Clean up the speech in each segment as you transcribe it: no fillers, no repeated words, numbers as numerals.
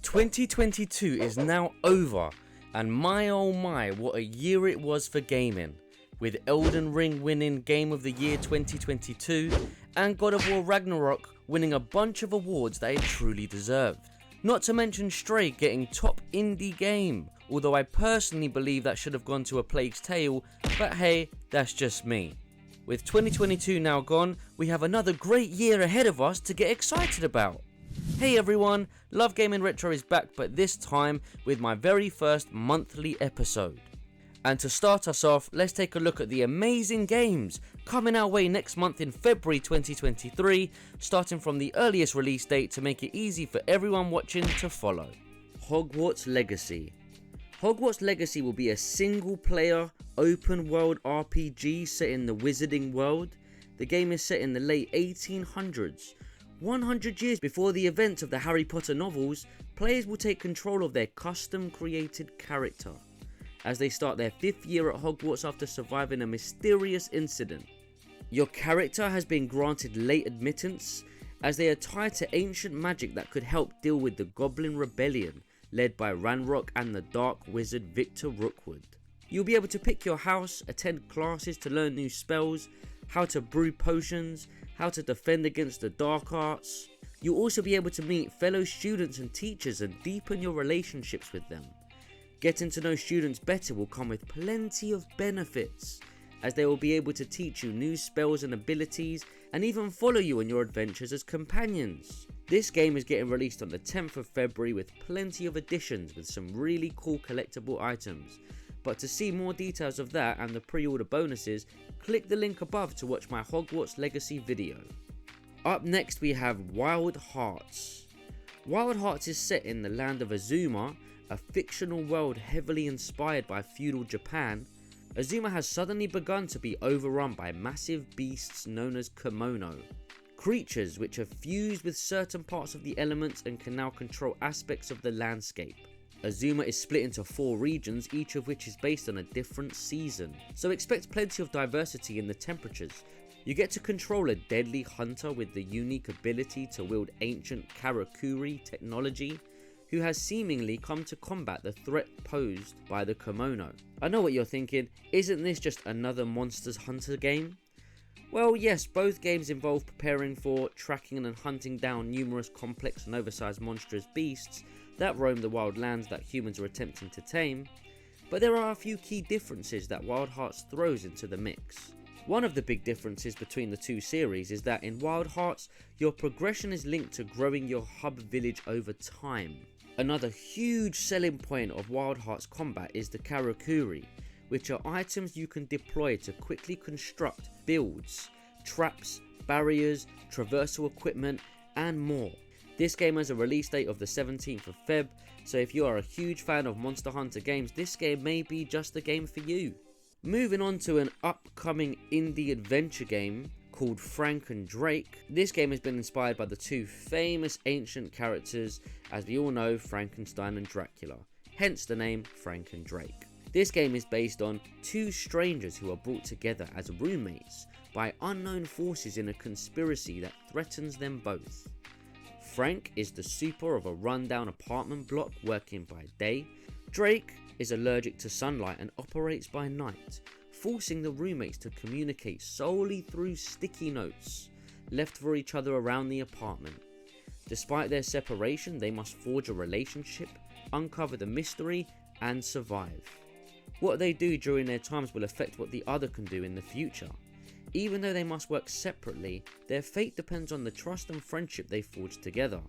2022 is now over, and my oh my, what a year it was for gaming, with Elden Ring winning Game of the Year 2022 and God of War Ragnarok winning a bunch of awards that it truly deserved. Not to mention Stray getting top indie game, although I personally believe that should have gone to A Plague's Tale, but hey, that's just me. With 2022 now gone, we have another great year ahead of us to get excited about. Hey everyone, Love Gaming Retro is back, but this time with my very first monthly episode. And to start us off, let's take a look at the amazing games coming our way next month in February 2023, starting from the earliest release date to make it easy for everyone watching to follow. Hogwarts Legacy. Hogwarts Legacy will be a single player, open world RPG set in the Wizarding World. The game is set in the late 1800s. 100 years before the events of the Harry Potter novels, players will take control of their custom created character as they start their 5th year at Hogwarts after surviving a mysterious incident. Your character has been granted late admittance as they are tied to ancient magic that could help deal with the Goblin Rebellion led by Ranrock and the Dark Wizard Victor Rookwood. You'll be able to pick your house, attend classes to learn new spells, how to brew potions, how to defend against the dark arts. You'll also be able to meet fellow students and teachers and deepen your relationships with them. Getting to know students better will come with plenty of benefits, as they will be able to teach you new spells and abilities and even follow you on your adventures as companions. This game is getting released on the 10th of February with plenty of additions with some really cool collectible items. But to see more details of that and the pre-order bonuses, click the link above to watch my Hogwarts Legacy video. Up next we have Wild Hearts. Wild Hearts is set in the land of Azuma, a fictional world heavily inspired by feudal Japan. Azuma has suddenly begun to be overrun by massive beasts known as kimono. Creatures which have fused with certain parts of the elements and can now control aspects of the landscape. Azuma is split into 4 regions, each of which is based on a different season, so expect plenty of diversity in the temperatures. You get to control a deadly hunter with the unique ability to wield ancient Karakuri technology, who has seemingly come to combat the threat posed by the kimono. I know what you're thinking, isn't this just another Monsters Hunter game? Well yes, both games involve preparing for, tracking and hunting down numerous complex and oversized monstrous beasts that roam the wild lands that humans are attempting to tame, but there are a few key differences that Wild Hearts throws into the mix. One of the big differences between the two series is that in Wild Hearts, your progression is linked to growing your hub village over time. Another huge selling point of Wild Hearts combat is the Karakuri, which are items you can deploy to quickly construct builds, traps, barriers, traversal equipment and more. This game has a release date of the 17th of Feb, so if you are a huge fan of Monster Hunter games, this game may be just the game for you. Moving on to an upcoming indie adventure game called Frank and Drake. This game has been inspired by the 2 famous ancient characters, as we all know, Frankenstein and Dracula, hence the name Frank and Drake. This game is based on 2 strangers who are brought together as roommates by unknown forces in a conspiracy that threatens them both. Frank is the super of a rundown apartment block working by day. Drake is allergic to sunlight and operates by night, forcing the roommates to communicate solely through sticky notes left for each other around the apartment. Despite their separation, they must forge a relationship, uncover the mystery, and survive. What they do during their times will affect what the other can do in the future. Even though they must work separately, their fate depends on the trust and friendship they forge together.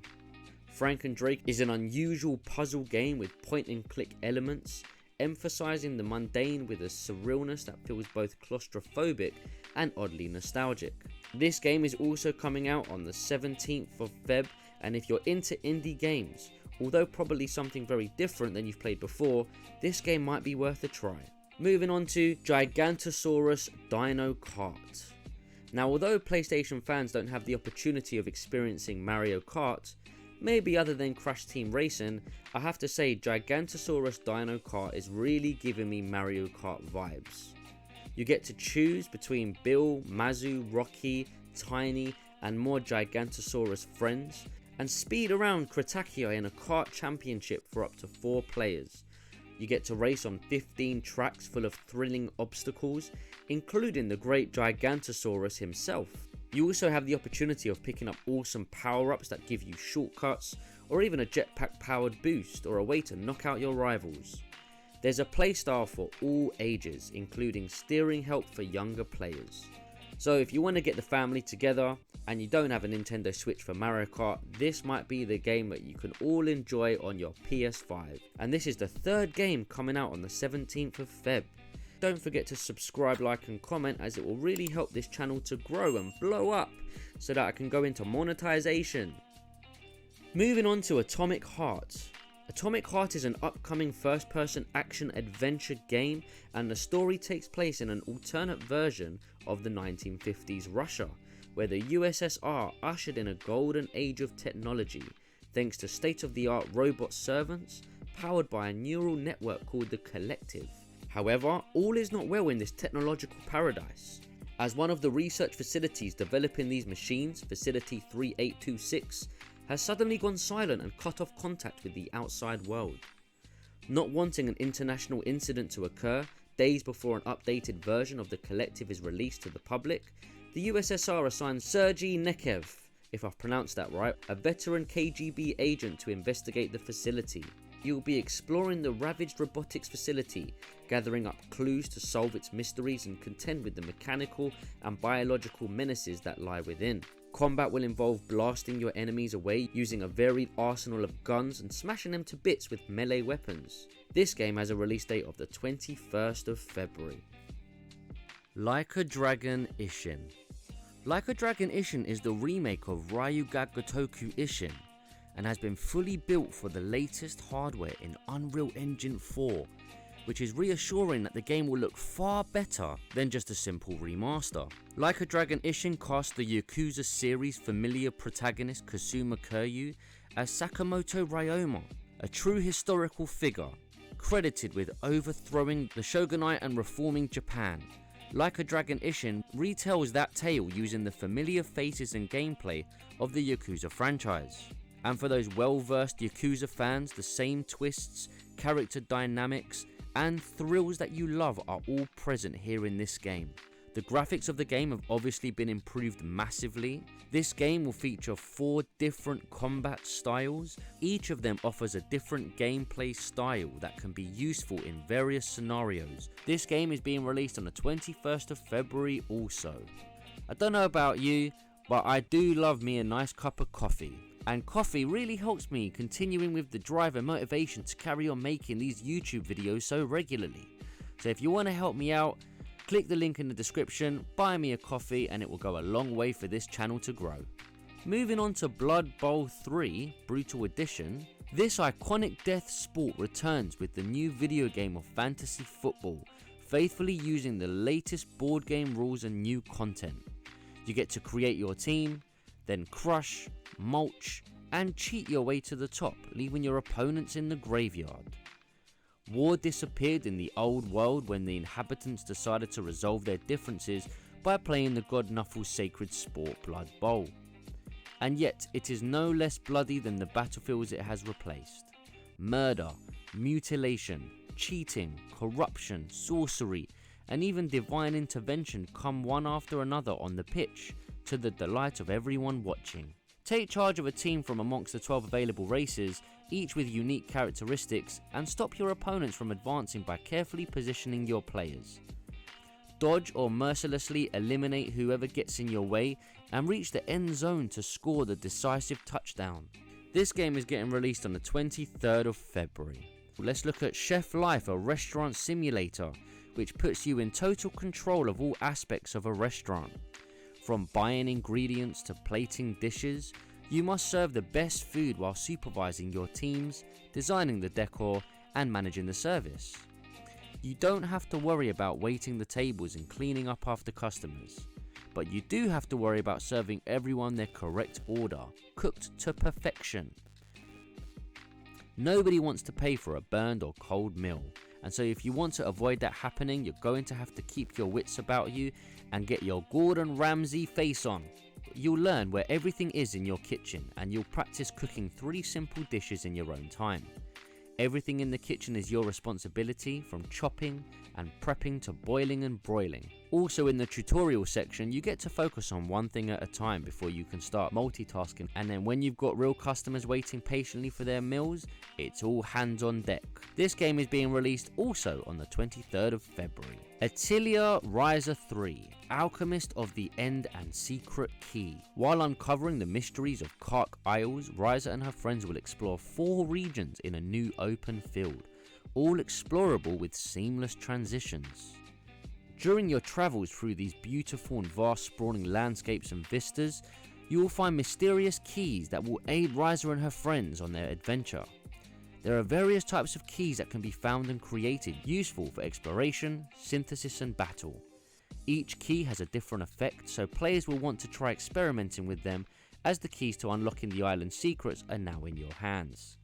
Frank and Drake is an unusual puzzle game with point and click elements, emphasizing the mundane with a surrealness that feels both claustrophobic and oddly nostalgic. This game is also coming out on the 17th of Feb, and if you're into indie games, although probably something very different than you've played before, this game might be worth a try. Moving on to Gigantosaurus Dino Kart. Now although PlayStation fans don't have the opportunity of experiencing Mario Kart, maybe other than Crash Team Racing, I have to say Gigantosaurus Dino Kart is really giving me Mario Kart vibes. You get to choose between Bill, Mazu, Rocky, Tiny and more Gigantosaurus friends, and speed around Kritakia in a kart championship for up to 4 players. You get to race on 15 tracks full of thrilling obstacles, including the great Gigantosaurus himself. You also have the opportunity of picking up awesome power-ups that give you shortcuts, or even a jetpack powered boost, or a way to knock out your rivals. There's a playstyle for all ages, including steering help for younger players. So if you want to get the family together and you don't have a Nintendo Switch for Mario Kart, this might be the game that you can all enjoy on your PS5. And this is the 3rd game coming out on the 17th of Feb. Don't forget to subscribe, like and comment, as it will really help this channel to grow and blow up so that I can go into monetization. Moving on to Atomic Heart. Atomic Heart is an upcoming first-person action adventure game, and the story takes place in an alternate version of the 1950s Russia, where the USSR ushered in a golden age of technology thanks to state-of-the-art robot servants powered by a neural network called the Collective. However, all is not well in this technological paradise, as one of the research facilities developing these machines, Facility 3826, has suddenly gone silent and cut off contact with the outside world. Not wanting an international incident to occur days before an updated version of the Collective is released to the public, the USSR assigned Sergei Nekev, if I've pronounced that right, a veteran KGB agent to investigate the facility. He will be exploring the ravaged robotics facility, gathering up clues to solve its mysteries and contend with the mechanical and biological menaces that lie within. Combat will involve blasting your enemies away using a varied arsenal of guns and smashing them to bits with melee weapons. This game has a release date of the 21st of February. Like a Dragon Ishin. Like a Dragon Ishin is the remake of Ryuga Gotoku Ishin, and has been fully built for the latest hardware in Unreal Engine 4, which is reassuring that the game will look far better than just a simple remaster. Like a Dragon Ishin cast the Yakuza series familiar protagonist Kasuma Kiryu as Sakamoto Ryoma, a true historical figure, credited with overthrowing the shogunate and reforming Japan. Like a Dragon Ishin retells that tale using the familiar faces and gameplay of the Yakuza franchise. And for those well-versed Yakuza fans, the same twists, character dynamics, and thrills that you love are all present here in this game. The graphics of the game have obviously been improved massively. This game will feature 4 different combat styles. Each of them offers a different gameplay style that can be useful in various scenarios. This game is being released on the 21st of February also. I don't know about you, but I do love me a nice cup of coffee. And coffee really helps me continuing with the drive and motivation to carry on making these YouTube videos so regularly. So if you want to help me out, click the link in the description, buy me a coffee, and it will go a long way for this channel to grow. Moving on to Blood Bowl 3 Brutal Edition, this iconic death sport returns with the new video game of fantasy football, faithfully using the latest board game rules and new content. You get to create your team, then crush, mulch, and cheat your way to the top, leaving your opponents in the graveyard. War disappeared in the old world when the inhabitants decided to resolve their differences by playing the God Knuffle's sacred sport Blood Bowl. And yet, it is no less bloody than the battlefields it has replaced. Murder, mutilation, cheating, corruption, sorcery, and even divine intervention come one after another on the pitch, to the delight of everyone watching. Take charge of a team from amongst the 12 available races, each with unique characteristics, and stop your opponents from advancing by carefully positioning your players. Dodge or mercilessly eliminate whoever gets in your way, and reach the end zone to score the decisive touchdown. This game is getting released on the 23rd of February. Let's look at Chef Life, a restaurant simulator, which puts you in total control of all aspects of a restaurant. From buying ingredients to plating dishes, you must serve the best food while supervising your teams, designing the decor, and managing the service. You don't have to worry about waiting the tables and cleaning up after customers, but you do have to worry about serving everyone their correct order, cooked to perfection. Nobody wants to pay for a burned or cold meal, and so if you want to avoid that happening, you're going to have to keep your wits about you and get your Gordon Ramsay face on. you'll learn where everything is in your kitchen and you'll practice cooking 3 simple dishes in your own time. Everything in the kitchen is your responsibility, from chopping and prepping to boiling and broiling. Also in the tutorial section, you get to focus on one thing at a time before you can start multitasking, and then when you've got real customers waiting patiently for their meals, it's all hands on deck. This game is being released also on the 23rd of February. Atelier Ryza 3, Alchemist of the End and Secret Key. While uncovering the mysteries of Kark Isles, Ryza and her friends will explore 4 regions in a new open field, all explorable with seamless transitions. During your travels through these beautiful and vast sprawling landscapes and vistas, you will find mysterious keys that will aid Ryza and her friends on their adventure. There are various types of keys that can be found and created, useful for exploration, synthesis and battle. Each key has a different effect, so players will want to try experimenting with them, as the keys to unlocking the island's secrets are now in your hands.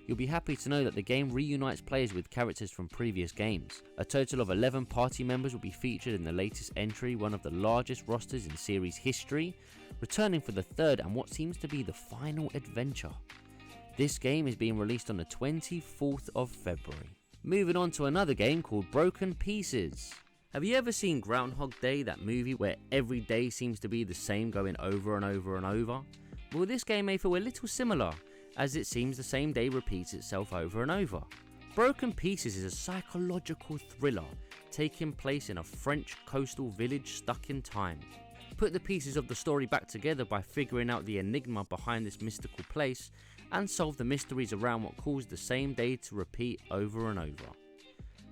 You'll be happy to know that the game reunites players with characters from previous games. A total of 11 party members will be featured in the latest entry, one of the largest rosters in series history, returning for the 3rd and what seems to be the final adventure. This game is being released on the 24th of February. Moving on to another game called Broken Pieces. Have you ever seen Groundhog Day, that movie where every day seems to be the same, going over and over and over? Well, this game may feel a little similar, as it seems the same day repeats itself over and over. Broken Pieces is a psychological thriller taking place in a French coastal village stuck in time. Put the pieces of the story back together by figuring out the enigma behind this mystical place and solve the mysteries around what caused the same day to repeat over and over.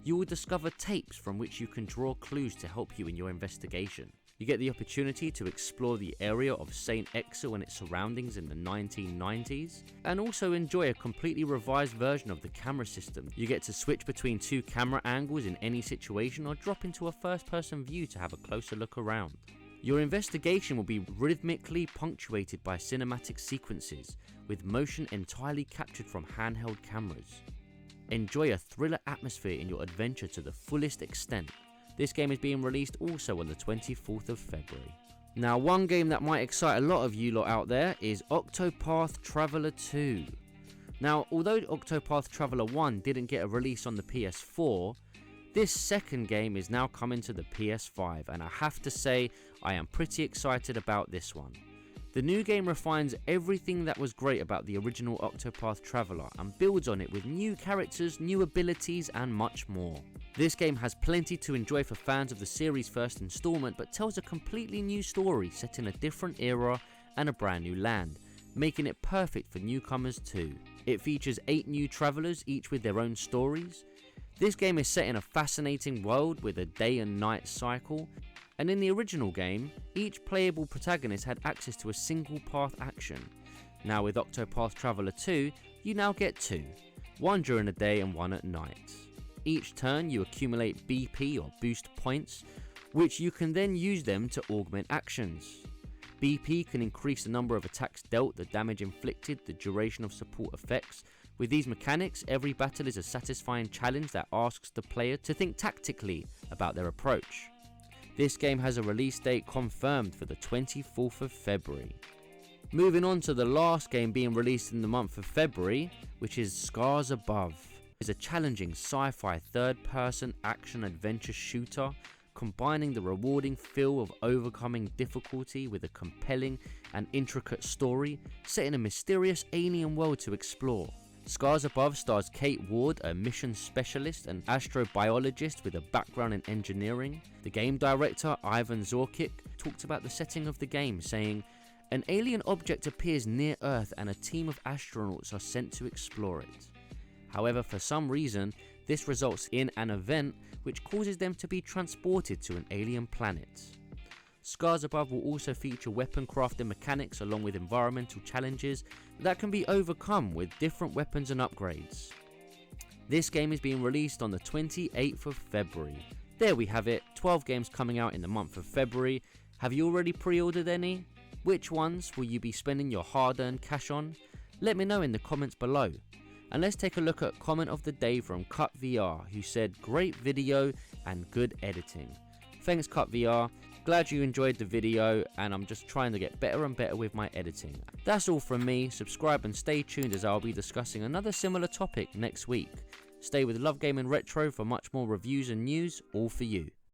You will discover tapes from which you can draw clues to help you in your investigation. You get the opportunity to explore the area of St. Exil and its surroundings in the 1990s, and also enjoy a completely revised version of the camera system. You get to switch between 2 camera angles in any situation, or drop into a first-person view to have a closer look around. Your investigation will be rhythmically punctuated by cinematic sequences, with motion entirely captured from handheld cameras. Enjoy a thriller atmosphere in your adventure to the fullest extent. This game is being released also on the 24th of February. Now, one game that might excite a lot of you lot out there is Octopath Traveler 2. Now, although Octopath Traveler 1 didn't get a release on the PS4, this second game is now coming to the PS5, and I have to say I am pretty excited about this one. The new game refines everything that was great about the original Octopath Traveler and builds on it with new characters, new abilities and much more. This game has plenty to enjoy for fans of the series' first installment, but tells a completely new story set in a different era and a brand new land, making it perfect for newcomers too. It features 8 new travelers, each with their own stories. This game is set in a fascinating world with a day and night cycle, and in the original game, each playable protagonist had access to a single path action. Now with Octopath Traveler 2, you now get 2, one during the day and one at night. Each turn you accumulate BP or boost points, which you can then use them to augment actions. BP can increase the number of attacks dealt, the damage inflicted, the duration of support effects. With these mechanics, every battle is a satisfying challenge that asks the player to think tactically about their approach. This game has a release date confirmed for the 24th of February. Moving on to the last game being released in the month of February, which is Scars Above. It's a challenging sci-fi third-person action-adventure shooter, combining the rewarding feel of overcoming difficulty with a compelling and intricate story set in a mysterious alien world to explore. Scars Above stars Kate Ward, a mission specialist and astrobiologist with a background in engineering. The game director, Ivan Zorkic, talked about the setting of the game, saying, "An alien object appears near Earth and a team of astronauts are sent to explore it. However, for some reason, this results in an event which causes them to be transported to an alien planet." Scars Above will also feature weapon crafting mechanics along with environmental challenges that can be overcome with different weapons and upgrades. This game is being released on the 28th of February. There we have it, 12 games coming out in the month of February. Have you already pre-ordered any? Which ones will you be spending your hard-earned cash on? Let me know in the comments below. And let's take a look at comment of the day from CutVR, who said, "Great video and good editing." Thanks CutVR. Glad you enjoyed the video, and I'm just trying to get better and better with my editing. That's all from me. Subscribe and stay tuned, as I'll be discussing another similar topic next week. Stay with Love Gaming Retro for much more reviews and news, all for you.